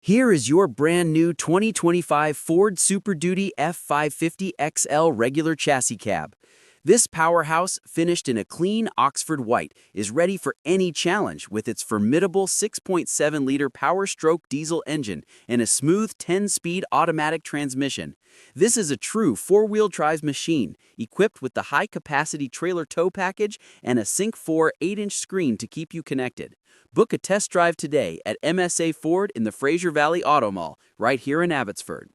Here is your brand new 2025 Ford Super Duty F-550 XL regular chassis cab. This powerhouse, finished in a clean Oxford white, is ready for any challenge with its formidable 6.7-liter power-stroke diesel engine and a smooth 10-speed automatic transmission. This is a true four-wheel drive machine, equipped with the high-capacity trailer tow package and a Sync 4 8-inch screen to keep you connected. Book a test drive today at MSA Ford in the Fraser Valley Auto Mall, right here in Abbotsford.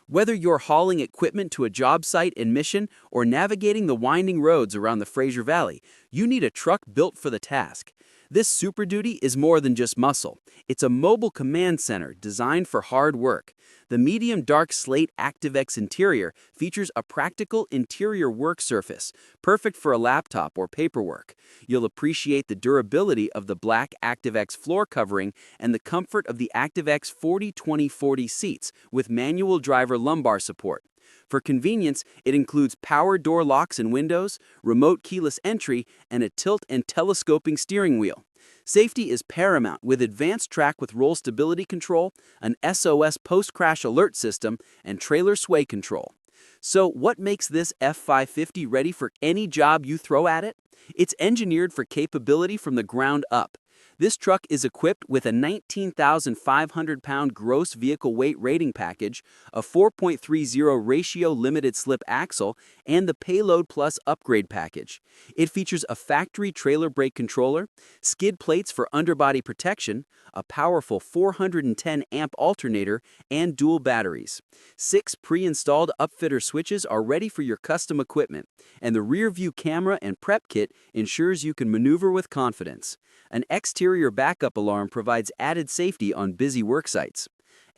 Whether you're hauling equipment to a job site in Mission or navigating the winding roads around the Fraser Valley, you need a truck built for the task. This Super Duty is more than just muscle. It's a mobile command center designed for hard work. The medium dark slate ActiveX interior features a practical interior work surface, perfect for a laptop or paperwork. You'll appreciate the durability of the black ActiveX floor covering and the comfort of the ActiveX 40-20-40 seats with manual driver lumbar support. For convenience, it includes power door locks and windows, remote keyless entry, and a tilt and telescoping steering wheel. Safety is paramount with advanced track with roll stability control, an SOS post-crash alert system, and trailer sway control. So what makes this F-550 ready for any job you throw at it? It's engineered for capability from the ground up. This truck is equipped with a 19,500-pound gross vehicle weight rating package, a 4.30 ratio limited slip axle, and the Payload Plus upgrade package. It features a factory trailer brake controller, skid plates for underbody protection, a powerful 410-amp alternator, and dual batteries. 6 pre-installed Upfitter switches are ready for your custom equipment, and the rear-view camera and prep kit ensures you can maneuver with confidence. An exterior backup alarm provides added safety on busy work sites.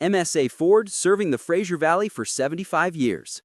MSA Ford, serving the Fraser Valley for 75 years.